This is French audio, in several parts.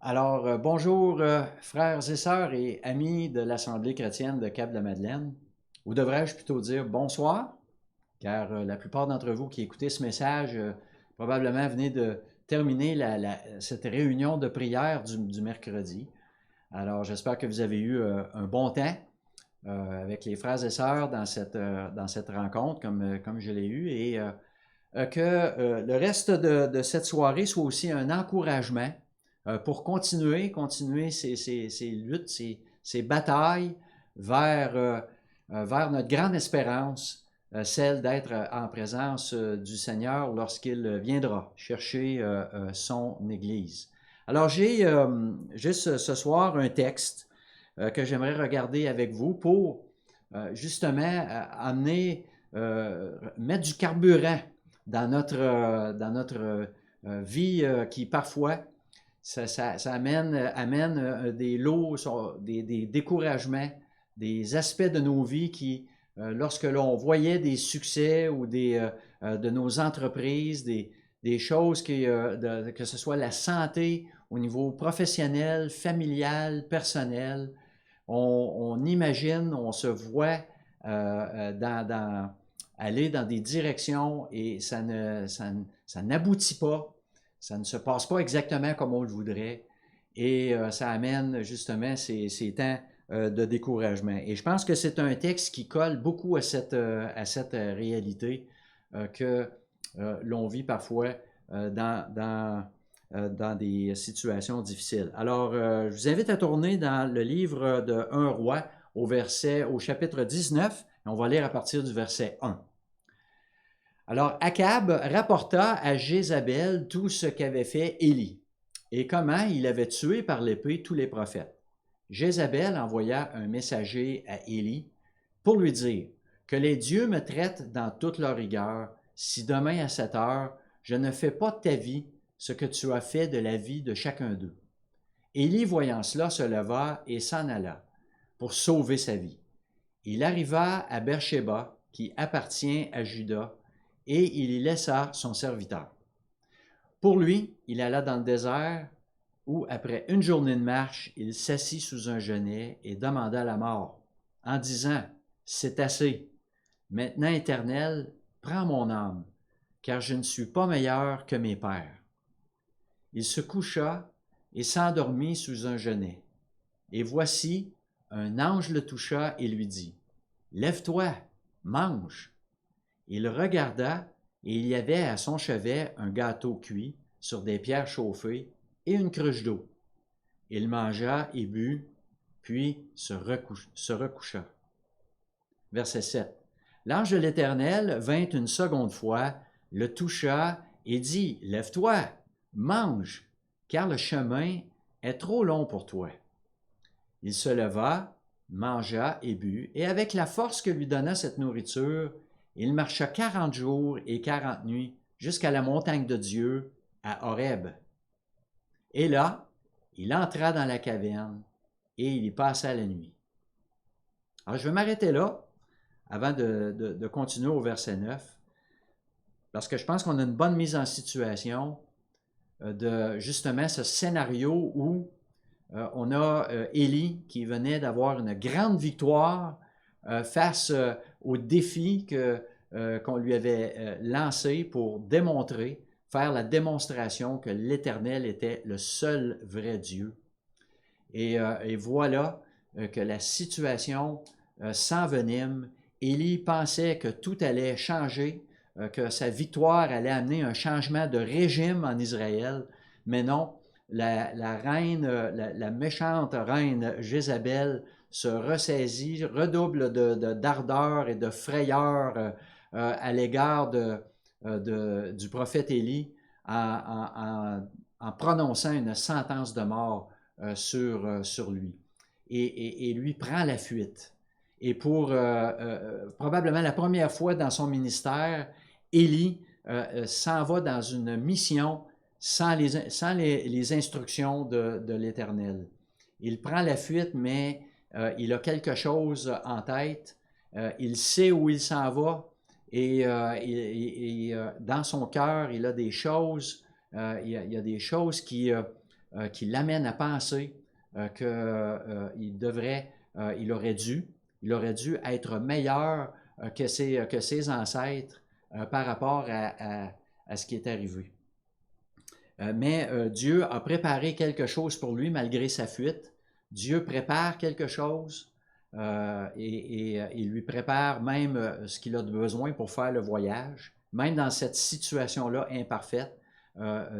Bonjour, frères et sœurs et amis de l'Assemblée chrétienne de Cap-de-la-Madeleine. Ou devrais-je plutôt dire bonsoir, car la plupart d'entre vous qui écoutez ce message probablement venez de terminer cette réunion de prière du mercredi. Alors, j'espère que vous avez eu un bon temps avec les frères et sœurs dans cette rencontre, comme je l'ai eu, et que le reste de cette soirée soit aussi un encouragement pour continuer ces luttes, ces batailles vers notre grande espérance, celle d'être en présence du Seigneur lorsqu'il viendra chercher son Église. Alors, j'ai juste ce soir un texte que j'aimerais regarder avec vous pour justement amener, mettre du carburant dans notre vie qui parfois ça amène des lots, des découragements, des aspects de nos vies qui, lorsque l'on voyait des succès ou de nos entreprises, des choses que ce soit la santé au niveau professionnel, familial, personnel, on imagine, on se voit aller dans des directions et ça n'aboutit pas, ça ne se passe pas exactement comme on le voudrait et ça amène justement ces temps de découragement. Et je pense que c'est un texte qui colle beaucoup à cette réalité que l'on vit parfois dans des situations difficiles. Alors, je vous invite à tourner dans le livre de 1 roi au chapitre 19, et on va lire à partir du verset 1. Alors, Achab rapporta à Jézabel tout ce qu'avait fait Élie et comment il avait tué par l'épée tous les prophètes. Jézabel envoya un messager à Élie pour lui dire que les dieux me traitent dans toute leur rigueur si demain à cette heure je ne fais pas de ta vie ce que tu as fait de la vie de chacun d'eux. Élie, voyant cela, se leva et s'en alla pour sauver sa vie. Il arriva à Beersheba, qui appartient à Juda, et il y laissa son serviteur. Pour lui, il alla dans le désert, où, après une journée de marche, il s'assit sous un genêt et demanda la mort, en disant, « C'est assez. Maintenant, Éternel, prends mon âme, car je ne suis pas meilleur que mes pères. » Il se coucha et s'endormit sous un genêt. Et voici, un ange le toucha et lui dit, « Lève-toi, mange. » Il regarda, et il y avait à son chevet un gâteau cuit sur des pierres chauffées et une cruche d'eau. Il mangea et but, puis se recoucha. Verset 7. L'ange de l'Éternel vint une seconde fois, le toucha et dit, « Lève-toi, mange, car le chemin est trop long pour toi. » Il se leva, mangea et but, et avec la force que lui donna cette nourriture, il marcha 40 jours et 40 nuits jusqu'à la montagne de Dieu, à Horeb. Et là, il entra dans la caverne et il y passa la nuit. Alors, je vais m'arrêter là avant de continuer au verset 9, parce que je pense qu'on a une bonne mise en situation de justement ce scénario où on a Élie qui venait d'avoir une grande victoire face au défi qu'on lui avait lancé pour démontrer, faire la démonstration que l'Éternel était le seul vrai Dieu. Et voilà que la situation s'envenime. Élie pensait que tout allait changer, que sa victoire allait amener un changement de régime en Israël, mais non, la reine, la méchante reine Jézabel se ressaisit, redouble d'ardeur et de frayeur à l'égard du prophète Élie en prononçant une sentence de mort sur lui. Et lui prend la fuite. Et pour probablement la première fois dans son ministère, Élie s'en va dans une mission sans les instructions de l'Éternel. Il prend la fuite, mais il a quelque chose en tête. Il sait où il s'en va et dans son cœur, il a des choses, il y a des choses qui l'amène à penser il aurait dû être meilleur que ses ancêtres par rapport à ce qui est arrivé. Mais Dieu a préparé quelque chose pour lui malgré sa fuite. Dieu prépare quelque chose et il lui prépare même ce qu'il a besoin pour faire le voyage. Même dans cette situation-là imparfaite,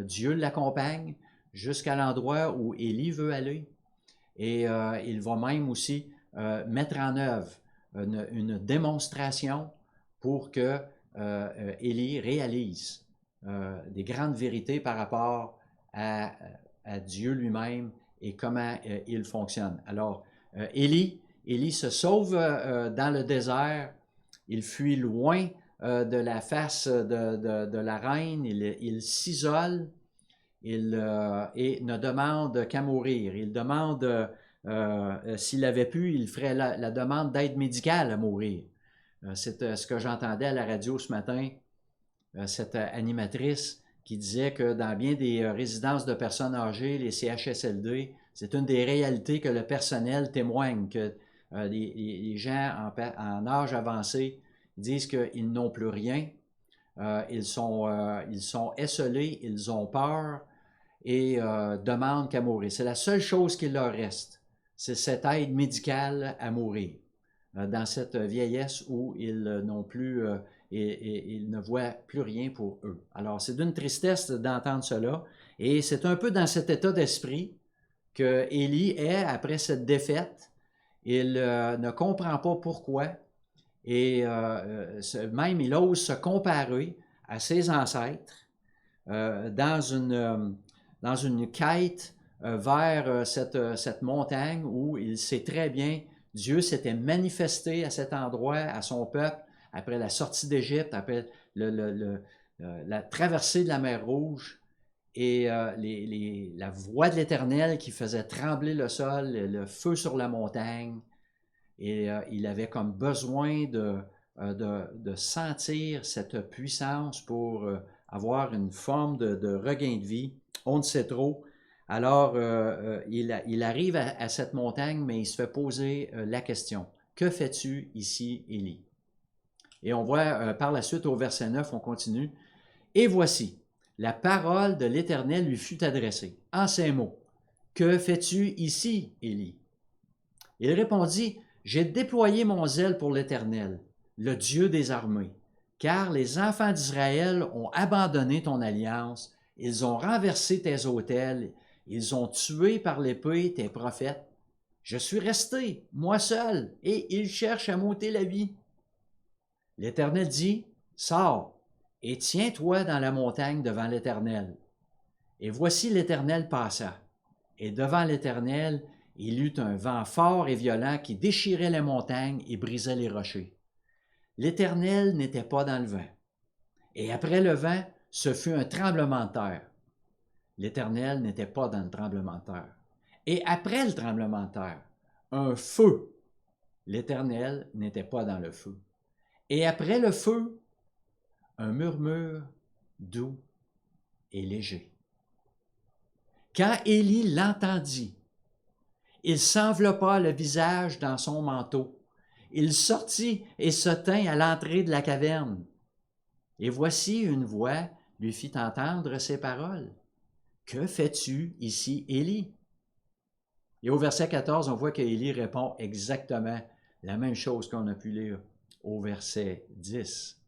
Dieu l'accompagne jusqu'à l'endroit où Élie veut aller. Et il va même aussi mettre en œuvre une démonstration pour que Élie réalise des grandes vérités par rapport à Dieu lui-même et comment il fonctionne. Alors, Élie se sauve dans le désert, il fuit loin de la face de la reine, il s'isole, et ne demande qu'à mourir. Il demande, s'il avait pu, il ferait la demande d'aide médicale à mourir. C'est ce que j'entendais à la radio ce matin, cette animatrice qui disait que dans bien des résidences de personnes âgées, les CHSLD, c'est une des réalités que le personnel témoigne, que les gens en âge avancé disent qu'ils n'ont plus rien, ils sont esselés, ils ont peur et demandent qu'à mourir. C'est la seule chose qu'il leur reste, c'est cette aide médicale à mourir dans cette vieillesse où ils n'ont plus et ils ne voient plus rien pour eux. Alors, c'est d'une tristesse d'entendre cela, et c'est un peu dans cet état d'esprit que Élie est après cette défaite. Il ne comprend pas pourquoi, et même il ose se comparer à ses ancêtres dans une quête vers cette montagne où il sait très bien Dieu s'était manifesté à cet endroit, à son peuple, après la sortie d'Égypte, après la traversée de la mer Rouge, et la voix de l'Éternel qui faisait trembler le sol, le feu sur la montagne, et il avait comme besoin de sentir cette puissance pour avoir une forme de regain de vie. On ne sait trop. Alors, il arrive à cette montagne, mais il se fait poser la question, « Que fais-tu ici, Élie? » Et on voit par la suite au verset 9, on continue, « Et voici, la parole de l'Éternel lui fut adressée, en ces mots, « Que fais-tu ici, Élie? » Il répondit, « J'ai déployé mon zèle pour l'Éternel, le Dieu des armées, car les enfants d'Israël ont abandonné ton alliance, ils ont renversé tes autels, ils ont tué par l'épée tes prophètes. Je suis resté, moi seul, et ils cherchent à m'ôter la vie. » L'Éternel dit, « Sors, et tiens-toi dans la montagne devant l'Éternel. » Et voici l'Éternel passa, et devant l'Éternel, il eut un vent fort et violent qui déchirait les montagnes et brisait les rochers. L'Éternel n'était pas dans le vent. Et après le vent, ce fut un tremblement de terre. L'Éternel n'était pas dans le tremblement de terre. Et après le tremblement de terre, un feu. L'Éternel n'était pas dans le feu. Et après le feu, un murmure doux et léger. Quand Élie l'entendit, il s'enveloppa le visage dans son manteau. Il sortit et se tint à l'entrée de la caverne. Et voici une voix lui fit entendre ces paroles. « Que fais-tu ici, Élie? » Et au verset 14, on voit qu'Élie répond exactement la même chose qu'on a pu lire au verset 10.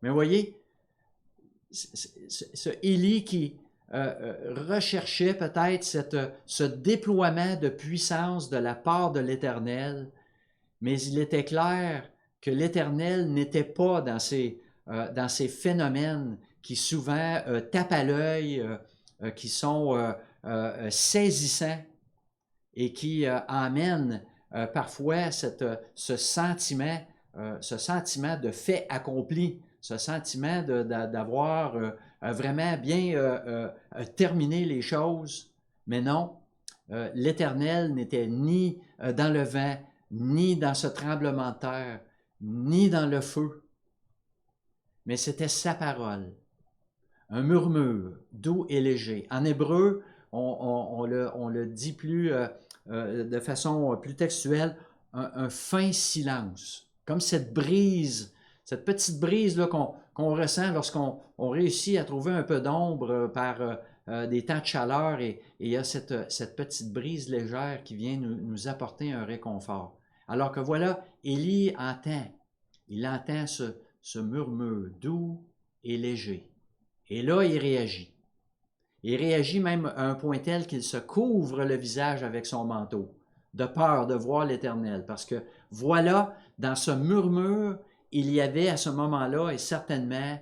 Mais voyez, ce Élie qui recherchait peut-être ce déploiement de puissance de la part de l'Éternel, mais il était clair que l'Éternel n'était pas dans ces phénomènes qui souvent tapent à l'œil, qui sont saisissants et qui amènent parfois ce sentiment de fait accompli, ce sentiment d'avoir vraiment bien terminé les choses. Mais non, l'Éternel n'était ni dans le vent, ni dans ce tremblement de terre, ni dans le feu. Mais c'était sa parole, un murmure doux et léger. En hébreu, on le dit de façon plus textuelle, un fin silence. Comme cette brise, cette petite brise là, qu'on ressent lorsqu'on réussit à trouver un peu d'ombre par des temps de chaleur et il y a cette petite brise légère qui vient nous apporter un réconfort. Alors que voilà, Élie il entend ce murmure doux et léger. Et là, il réagit. Il réagit même à un point tel qu'il se couvre le visage avec son manteau, de peur de voir l'Éternel. Parce que voilà, dans ce murmure, il y avait à ce moment-là, et certainement,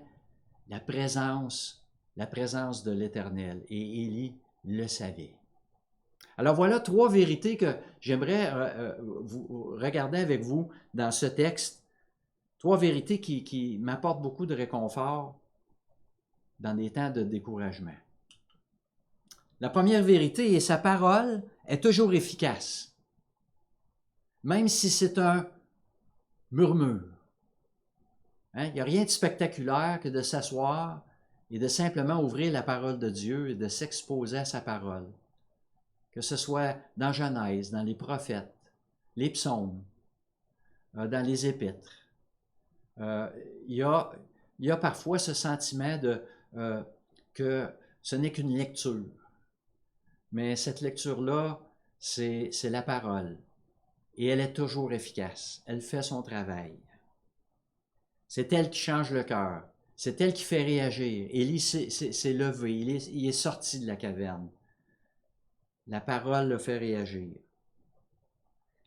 la présence de l'Éternel. Et Élie le savait. Alors voilà 3 vérités que j'aimerais regarder avec vous dans ce texte. 3 vérités qui m'apportent beaucoup de réconfort dans des temps de découragement. La première vérité est sa parole est toujours efficace, même si c'est un murmure. Hein? Il n'y a rien de spectaculaire que de s'asseoir et de simplement ouvrir la parole de Dieu et de s'exposer à sa parole. Que ce soit dans Genèse, dans les prophètes, les psaumes, dans les épîtres. Il y a parfois ce sentiment que ce n'est qu'une lecture. Mais cette lecture-là, c'est la parole. Et elle est toujours efficace. Elle fait son travail. C'est elle qui change le cœur. C'est elle qui fait réagir. Élie s'est levé. Il est sorti de la caverne. La parole le fait réagir.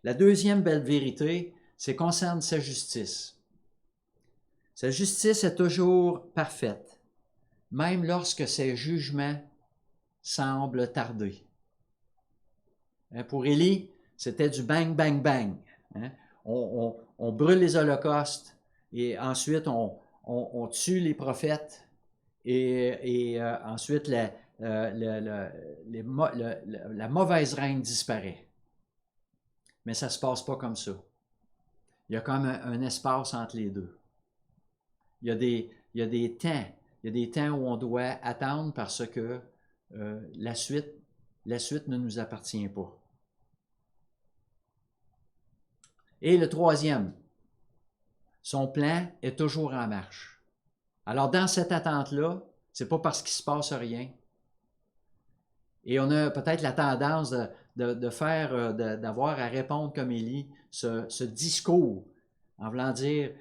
La deuxième belle vérité, c'est concerne sa justice. Sa justice est toujours parfaite, même lorsque ses jugements semblent tarder. Pour Élie, c'était du bang, bang, bang. On brûle les holocaustes et ensuite on tue les prophètes et ensuite la mauvaise reine disparaît. Mais ça ne se passe pas comme ça. Il y a comme un espace entre les deux. Il y a des temps où on doit attendre parce que la suite ne nous appartient pas. Et le troisième, son plan est toujours en marche. Alors dans cette attente-là, c'est pas parce qu'il se passe rien. Et on a peut-être la tendance d'avoir à répondre comme Élie ce discours en voulant dire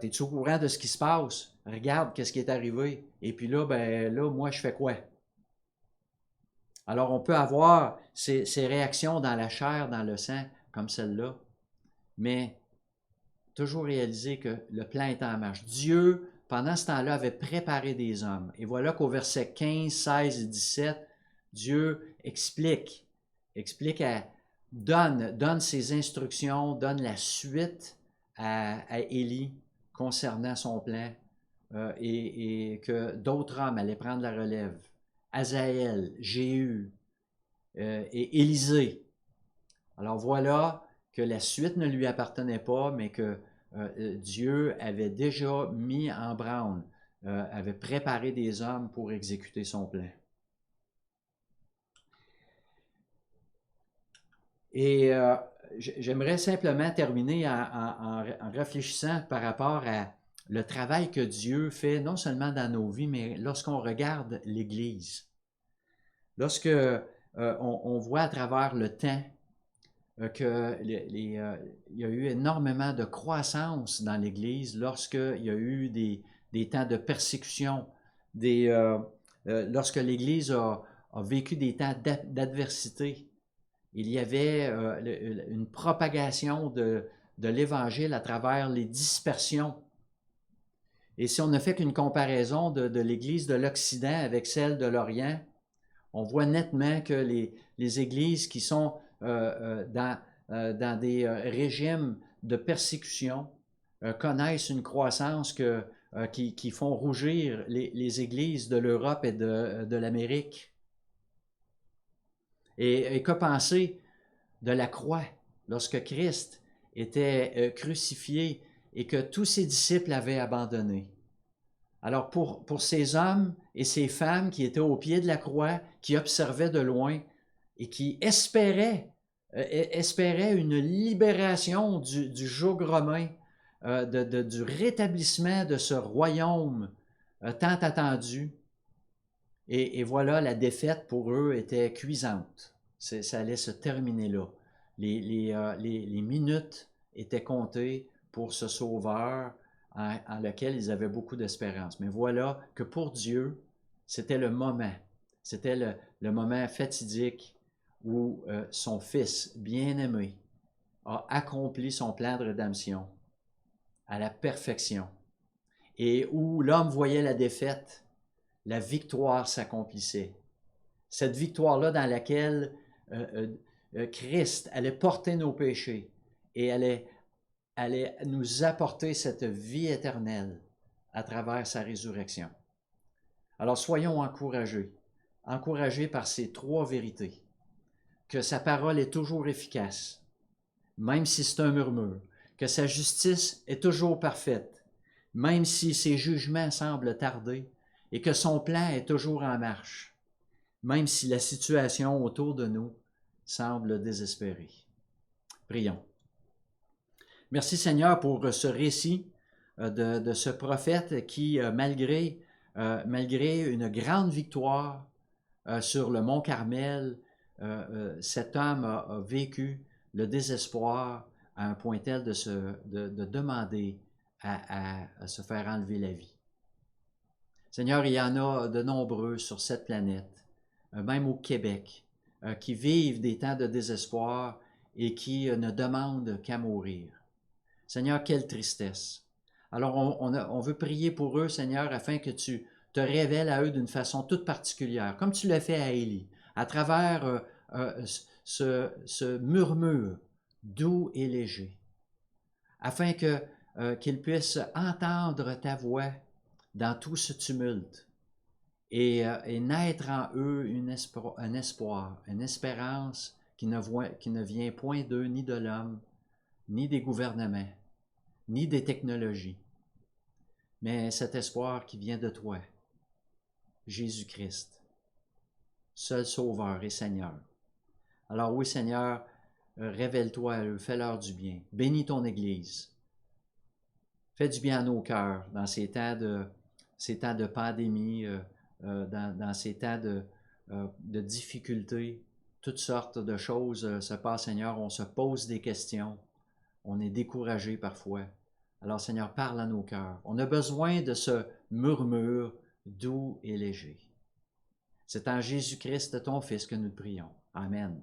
t'es-tu au courant de ce qui se passe? Regarde qu'est-ce qui est arrivé. Et puis là, moi, je fais quoi? Alors, on peut avoir ces réactions dans la chair, dans le sang, comme celle-là, mais toujours réaliser que le plan est en marche. Dieu, pendant ce temps-là, avait préparé des hommes. Et voilà qu'au verset 15, 16 et 17, Dieu explique donne ses instructions, donne la suite à Élie concernant son plan et que d'autres hommes allaient prendre la relève. Azaël, Jéhu et Élisée. Alors voilà que la suite ne lui appartenait pas, mais que Dieu avait déjà mis en branle, avait préparé des hommes pour exécuter son plan. Et j'aimerais simplement terminer en réfléchissant par rapport à le travail que Dieu fait, non seulement dans nos vies, mais lorsqu'on regarde l'Église. Lorsque on voit à travers le temps qu'il y a eu énormément de croissance dans l'Église, lorsqu'il y a eu des temps de persécution, lorsque l'Église a vécu des temps d'adversité, il y avait une propagation de l'Évangile à travers les dispersions. Et si on ne fait qu'une comparaison de l'Église de l'Occident avec celle de l'Orient, on voit nettement que les églises qui sont dans des régimes de persécution connaissent une croissance qui font rougir les églises de l'Europe et de l'Amérique. Et que penser de la croix lorsque Christ était crucifié et que tous ses disciples avaient abandonné? Alors pour ces hommes et ces femmes qui étaient au pied de la croix, qui observaient de loin et qui espéraient une libération du joug romain, du rétablissement de ce royaume tant attendu, et voilà, la défaite pour eux était cuisante. Ça allait se terminer là. Les minutes étaient comptées pour ce sauveur en lequel ils avaient beaucoup d'espérance. Mais voilà que pour Dieu, c'était le moment. C'était le moment fatidique où son Fils bien-aimé a accompli son plan de rédemption à la perfection. Et où l'homme voyait la défaite, la victoire s'accomplissait. Cette victoire-là dans laquelle Christ allait porter nos péchés et allait nous apporter cette vie éternelle à travers sa résurrection. Alors soyons encouragés par ces trois vérités, que sa parole est toujours efficace, même si c'est un murmure, que sa justice est toujours parfaite, même si ses jugements semblent tarder, et que son plan est toujours en marche, même si la situation autour de nous semble désespérée. Prions. Merci Seigneur pour ce récit de ce prophète qui, malgré une grande victoire sur le mont Carmel, cet homme a vécu le désespoir à un point tel de demander à se faire enlever la vie. Seigneur, il y en a de nombreux sur cette planète, même au Québec, qui vivent des temps de désespoir et qui ne demandent qu'à mourir. Seigneur, quelle tristesse. Alors, on veut prier pour eux, Seigneur, afin que tu te révèles à eux d'une façon toute particulière, comme tu l'as fait à Élie, à travers ce murmure doux et léger, afin qu'ils puissent entendre ta voix dans tout ce tumulte et naître en eux un espoir, une espérance qui ne vient point d'eux, ni de l'homme, ni des gouvernements, ni des technologies, mais cet espoir qui vient de toi, Jésus-Christ, seul Sauveur et Seigneur. Alors oui, Seigneur, révèle-toi à eux, fais-leur du bien, bénis ton Église, fais du bien à nos cœurs dans ces temps de pandémie, dans ces temps de difficultés, toutes sortes de choses se passent, Seigneur, on se pose des questions, on est découragé parfois. Alors, Seigneur, parle à nos cœurs. On a besoin de ce murmure doux et léger. C'est en Jésus-Christ, ton Fils, que nous te prions. Amen.